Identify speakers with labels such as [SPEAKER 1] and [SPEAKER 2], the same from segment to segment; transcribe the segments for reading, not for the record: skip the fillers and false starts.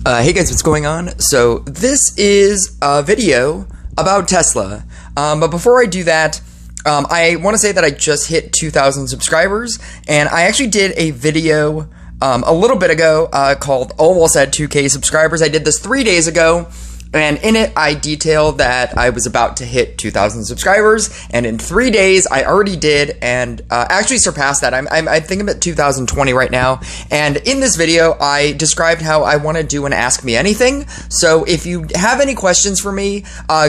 [SPEAKER 1] Hey guys, what's going on? So this is a video about Tesla, but before I do that, I want to say that I just hit 2,000 subscribers, and I actually did a video a little bit ago called Almost at 2K subscribers. I did this 3 days ago, and in it I detailed that I was about to hit 2,000 subscribers, and in 3 days I already did, and actually surpassed that. I think I'm at 2,020 right now, and in this video I described how I want to do an Ask Me Anything. So if you have any questions for me,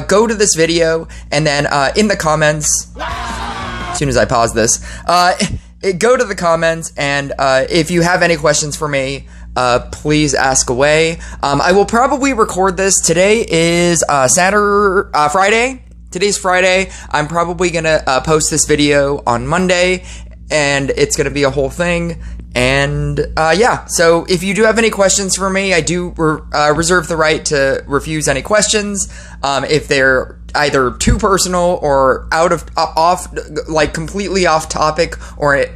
[SPEAKER 1] go to this video, and then in the comments, as soon as I pause this, go to the comments, and if you have any questions for me, please ask away. I will probably record this. Today is Friday. Today's Friday. I'm probably gonna post this video on Monday, and it's gonna be a whole thing. And yeah, so if you do have any questions for me, I do reserve the right to refuse any questions if they're either too personal or like completely off topic, or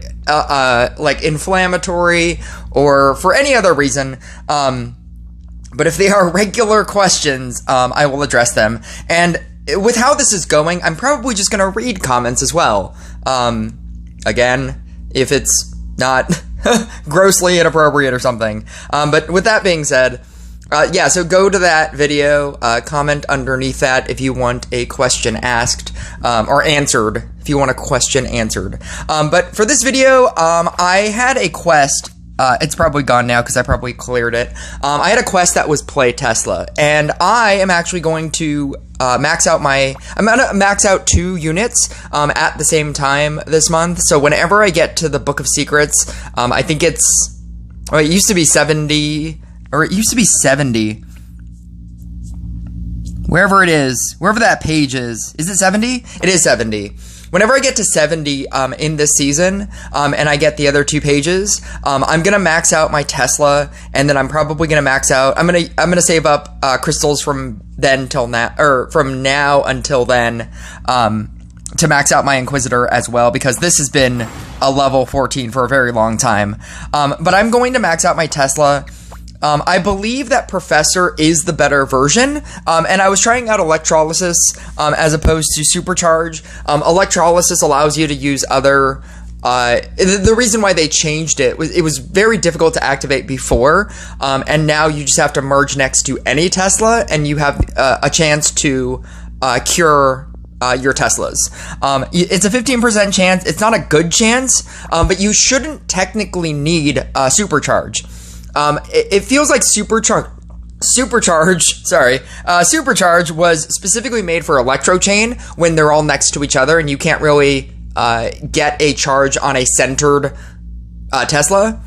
[SPEAKER 1] like inflammatory, or for any other reason. But if they are regular questions, I will address them. And with how this is going, I'm probably just going to read comments as well. Again, if it's not grossly inappropriate or something. But with that being said, yeah, so go to that video, comment underneath that if you want a question asked, or answered, if you want a question answered. But for this video, I had a quest. It's probably gone now because I probably cleared it. I had a quest that was play Tesla, and I am actually going to I'm gonna max out 2 units at the same time this month. So whenever I get to the Book of Secrets, I think it used to be 70, or it used to be 70. Wherever it is, wherever that page is it 70? It is 70. Whenever I get to 70 in this season, and I get the other 2 pages, I'm gonna max out my Tesla, and then I'm probably gonna max out. I'm gonna save up crystals from then till now, or from now until then, to max out my Inquisitor as well, because this has been a level 14 for a very long time. But I'm going to max out my Tesla. I believe that Professor is the better version, and I was trying out Electrolysis as opposed to Supercharge. Electrolysis allows you to use other... the reason why they changed it was very difficult to activate before, and now you just have to merge next to any Tesla, and you have a chance to cure your Teslas. It's a 15% chance. It's not a good chance, but you shouldn't technically need Supercharge. It feels like Supercharge was specifically made for Electro Chain when they're all next to each other and you can't really get a charge on a centered Tesla.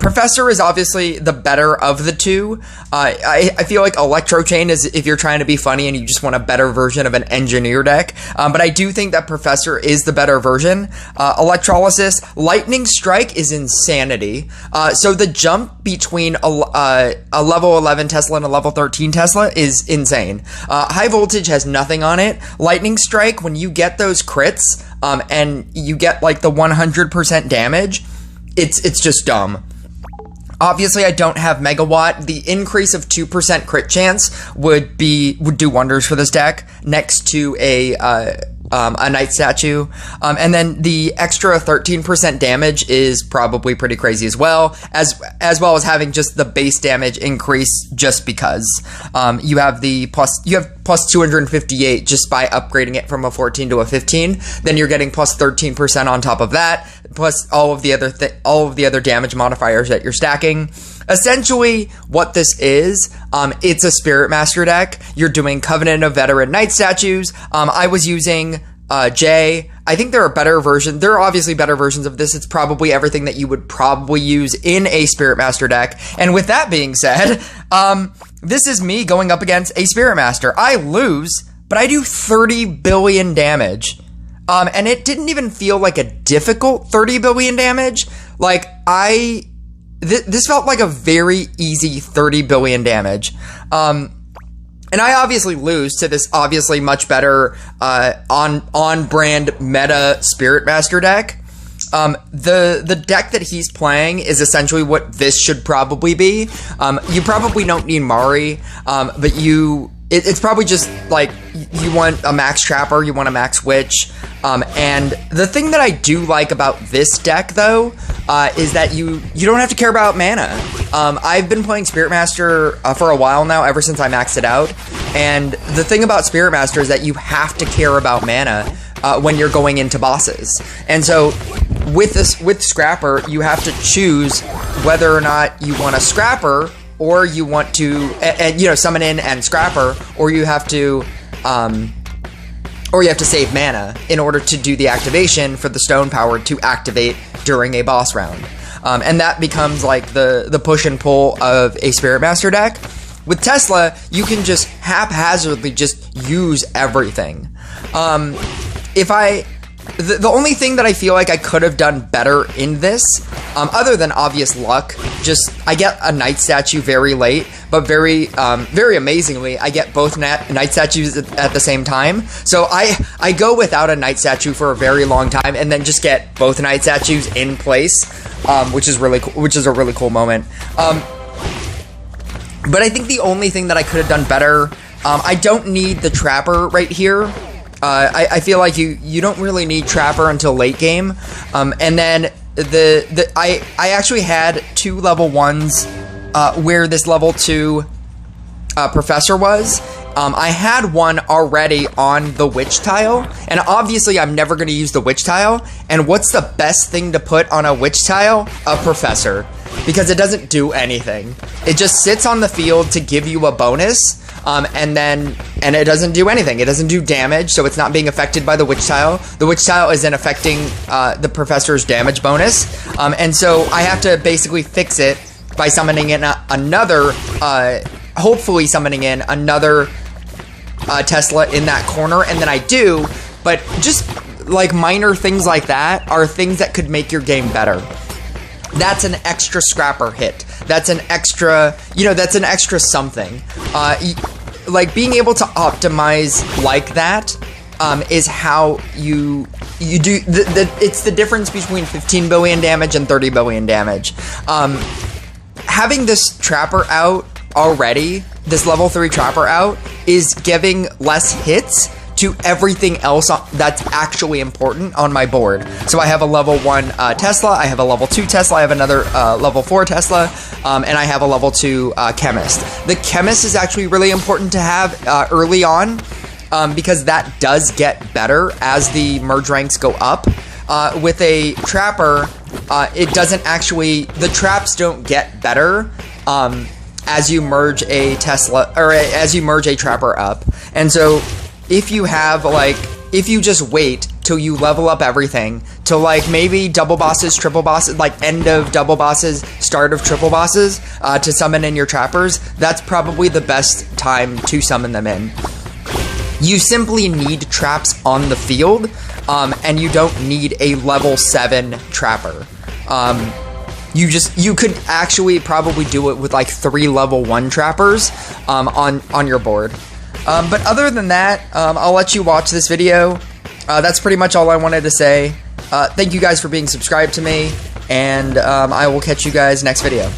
[SPEAKER 1] Professor is obviously the better of the two. I feel like Electro Chain is if you're trying to be funny and you just want a better version of an engineer deck. But I do think that Professor is the better version. Electrolysis, Lightning Strike is insanity. So the jump between a level 11 Tesla and a level 13 Tesla is insane. High Voltage has nothing on it. Lightning Strike, when you get those crits, and you get like the 100% damage, it's just dumb. Obviously, I don't have Megawatt. The increase of 2% crit chance would do wonders for this deck next to a Knight Statue. And then the extra 13% damage is probably pretty crazy as well as having just the base damage increase just because. You have plus 258 just by upgrading it from a 14 to a 15. Then you're getting plus 13% on top of that, plus all of the other damage modifiers that you're stacking. Essentially, what this is, it's a Spirit Master deck. You're doing Covenant of Veteran Knight Statues. I was using J. I think there are better versions. There are obviously better versions of this. It's probably everything that you would probably use in a Spirit Master deck. And with that being said, this is me going up against a Spirit Master. I lose, but I do 30 billion damage. And it didn't even feel like a difficult 30 billion damage. Like, this felt like a very easy 30 billion damage. And I obviously lose to this obviously much better on-brand meta Spirit Master deck. the deck that he's playing is essentially what this should probably be. You probably don't need Mari, but it's probably just like you want a max Trapper, you want a max Witch, and the thing that I do like about this deck though is that you don't have to care about mana. I've been playing Spirit Master for a while now, ever since I maxed it out, and the thing about Spirit Master is that you have to care about mana when you're going into bosses, and so with Scrapper, you have to choose whether or not you want a Scrapper or you want to, summon in and Scrapper, or you have to save mana in order to do the activation for the Stone Power to activate during a boss round, and that becomes like the push and pull of a Spirit Master deck. With Tesla, you can just haphazardly just use everything. The only thing that I feel like I could have done better in this, other than obvious luck, I get a Knight statue very late, but very amazingly, I get both Knight statues at the same time. So I go without a Knight statue for a very long time, and then just get both Knight statues in place, which is really cool, which is a really cool moment. But I think the only thing that I could have done better, I don't need the Trapper right here. I feel like you don't really need Trapper until late game, and then I actually had 2 level 1s where this level 2 Professor was. I had one already on the Witch tile, and obviously I'm never going to use the Witch tile, and what's the best thing to put on a Witch tile? A Professor, because it doesn't do anything. It just sits on the field to give you a bonus, and it doesn't do anything. It doesn't do damage, so it's not being affected by the Witch tile. The Witch tile isn't affecting the Professor's damage bonus, and so I have to basically fix it by summoning in hopefully summoning in another Tesla in that corner, and then I do, but just like minor things like that are things that could make your game better. That's an extra Scrapper hit. That's an extra, that's an extra something. Like being able to optimize like that is how you do. It's the difference between 15 billion damage and 30 billion damage. Having this Trapper out already, this level 3 Trapper out, is giving less hits to everything else that's actually important on my board. So I have a level 1 Tesla, I have a level 2 Tesla, I have another level 4 Tesla, and I have a level 2 Chemist. The Chemist is actually really important to have early on, because that does get better as the merge ranks go up. With a Trapper, it doesn't actually, the traps don't get better as you merge a Tesla, or as you merge a Trapper up. And so if you just wait till you level up everything, till like maybe double bosses, triple bosses, like end of double bosses, start of triple bosses, to summon in your Trappers, that's probably the best time to summon them in. You simply need traps on the field, and you don't need a level 7 Trapper. You could actually probably do it with like 3 level 1 Trappers on your board. But other than that, I'll let you watch this video. That's pretty much all I wanted to say. Thank you guys for being subscribed to me, and I will catch you guys next video.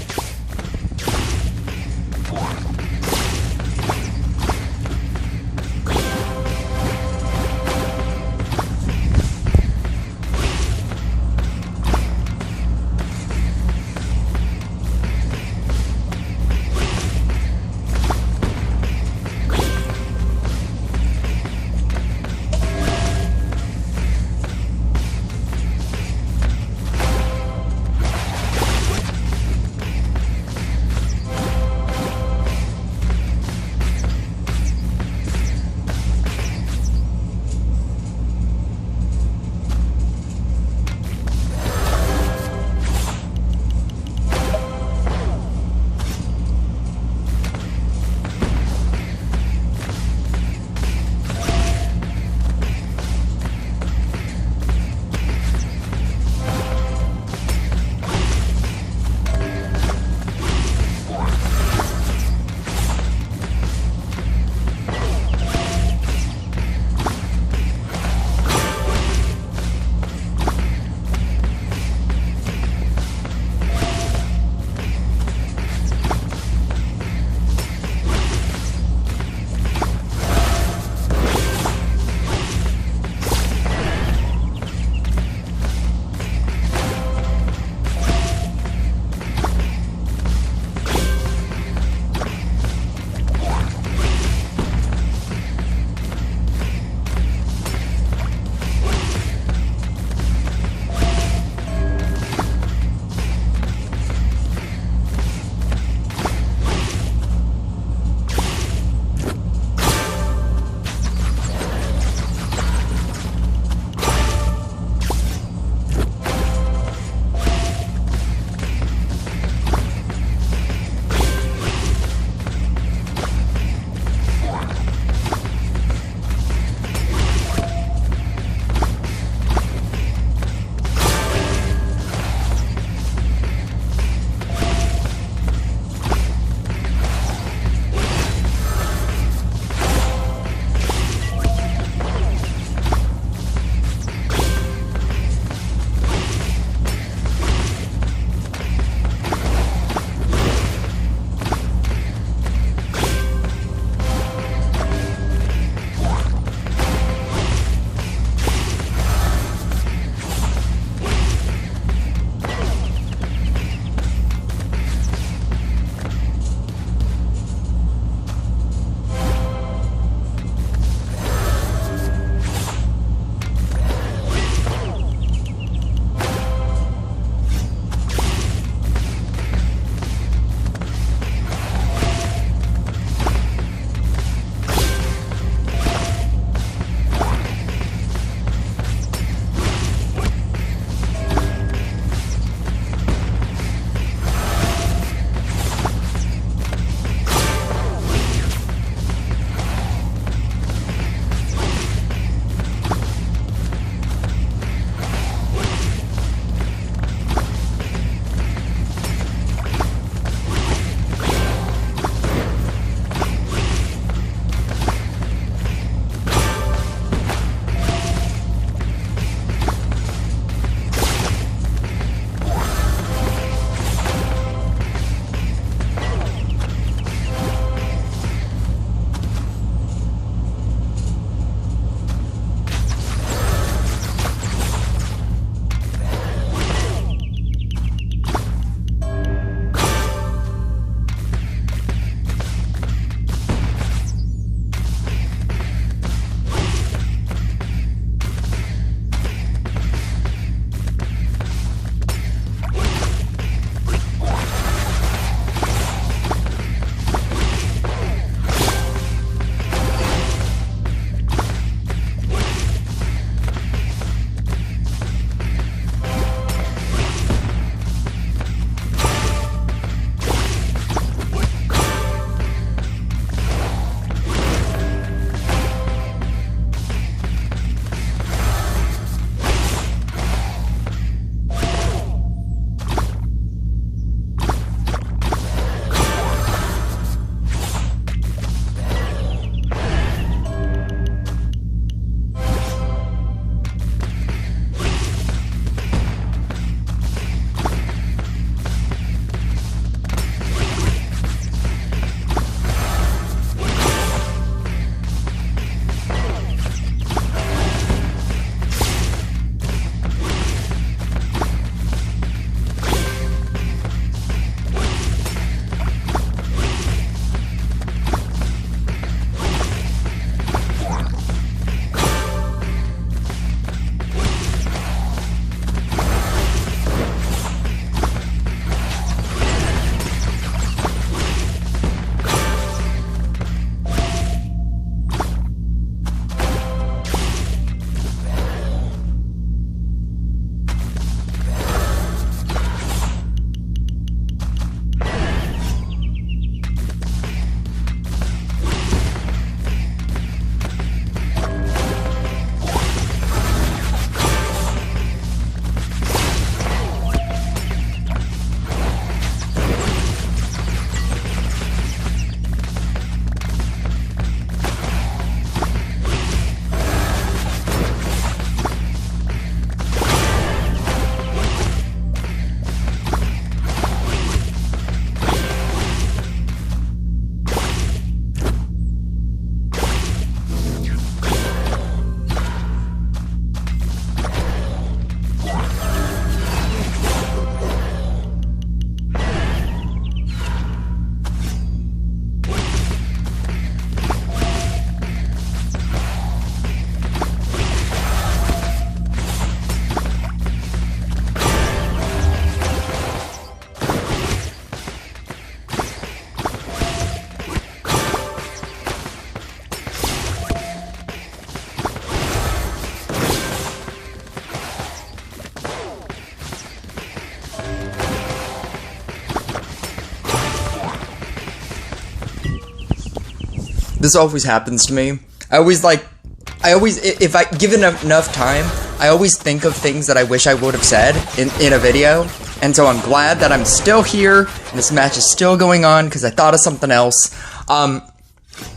[SPEAKER 1] This always happens to me. If I give enough time, I always think of things that I wish I would have said in a video. And so I'm glad that I'm still here, and this match is still going on, because I thought of something else.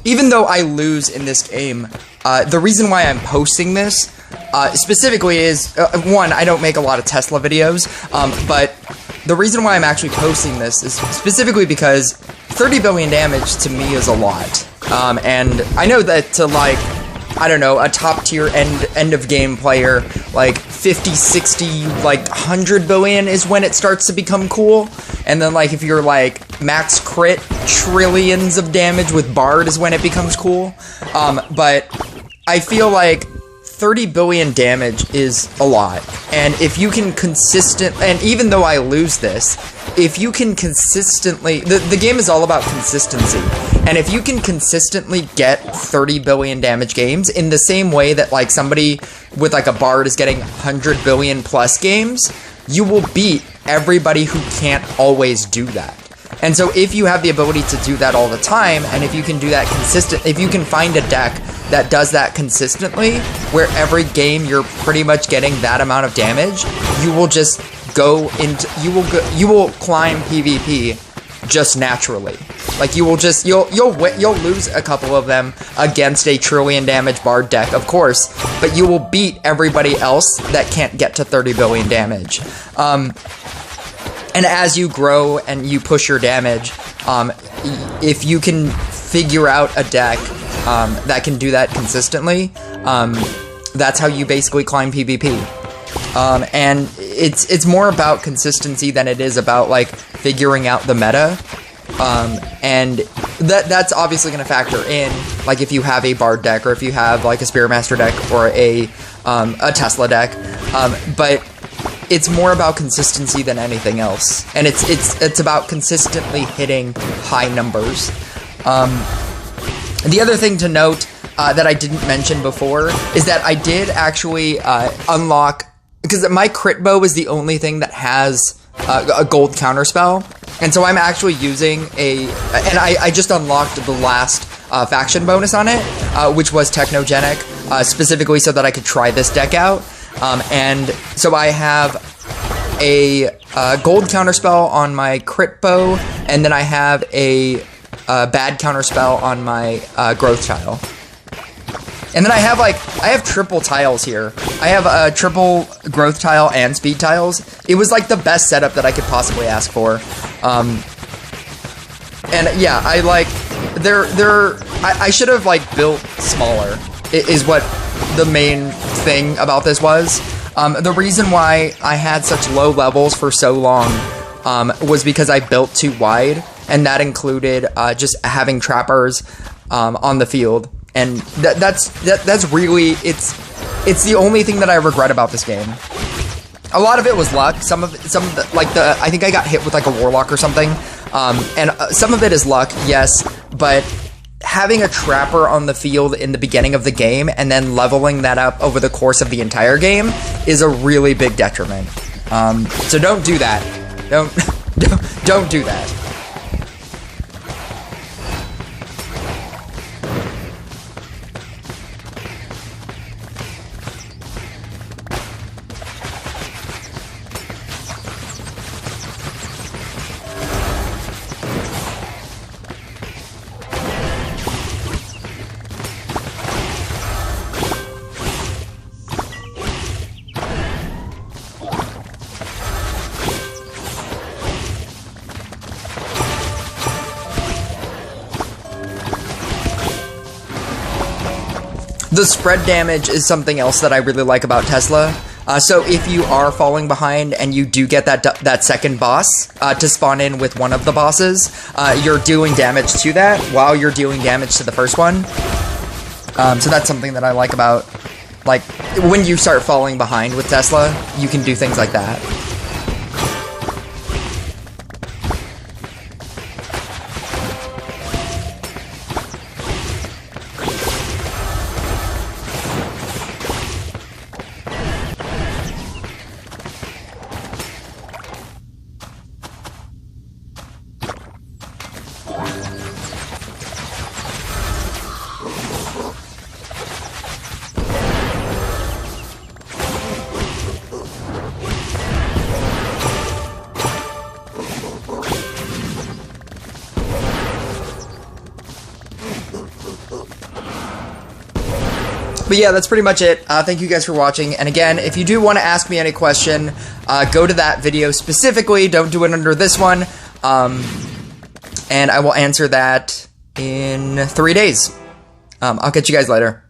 [SPEAKER 1] Even though I lose in this game, the reason why I'm posting this, specifically is, one, I don't make a lot of Tesla videos, but the reason why I'm actually posting this is specifically because 30 billion damage to me is a lot. And I know that to, like, I don't know, a top tier end of game player, like 50, 60, like 100 billion is when it starts to become cool. And then, like, if you're like max crit, trillions of damage with Bard is when it becomes cool. But I feel like 30 billion damage is a lot. And if you can and even though I lose this, if you can consistently, the game is all about consistency. And if you can consistently get 30 billion damage games in the same way that, like, somebody with, like, a Bard is getting 100 billion plus games, you will beat everybody who can't always do that. And so if you have the ability to do that all the time, and if you can do that if you can find a deck that does that consistently, where every game you're pretty much getting that amount of damage, you will just go into, you will climb PvP just naturally. Like, you'll lose a couple of them against a trillion damage Bard deck, of course, but you will beat everybody else that can't get to 30 billion damage. And as you grow and you push your damage, if you can figure out a deck that can do that consistently, that's how you basically climb PvP. And it's more about consistency than it is about, like, figuring out the meta. And that's obviously going to factor in, like, if you have a Bard deck, or if you have, like, a Spearmaster deck, or a Tesla deck. But it's more about consistency than anything else, and it's about consistently hitting high numbers. The other thing to note that I didn't mention before is that I did actually unlock, because my crit bow is the only thing that has a gold counterspell, and so I'm actually using and I just unlocked the last faction bonus on it, which was Technogenic, specifically so that I could try this deck out. And so I have a gold counterspell on my crit bow, and then I have a bad counterspell on my growth tile. And then I have triple tiles here. I have a triple growth tile and speed tiles. It was like the best setup that I could possibly ask for. And yeah, I should have, like, built smaller, is what the main thing about this was. The reason why I had such low levels for so long was because I built too wide, and that included just having trappers on the field. And that's really, it's the only thing that I regret about this game. A lot of it was luck. Some of the, like, I think I got hit with, like, a warlock or something. And some of it is luck, yes, but having a trapper on the field in the beginning of the game and then leveling that up over the course of the entire game is a really big detriment. So don't do that. Don't do that. The spread damage is something else that I really like about Tesla. So if you are falling behind and you do get that second boss to spawn in with one of the bosses, you're doing damage to that while you're doing damage to the first one. So that's something that I like about, like, when you start falling behind with Tesla, you can do things like that. But yeah, that's pretty much it. Thank you guys for watching. And again, if you do want to ask me any question, go to that video specifically. Don't do it under this one. And I will answer that in 3 days. I'll catch you guys later.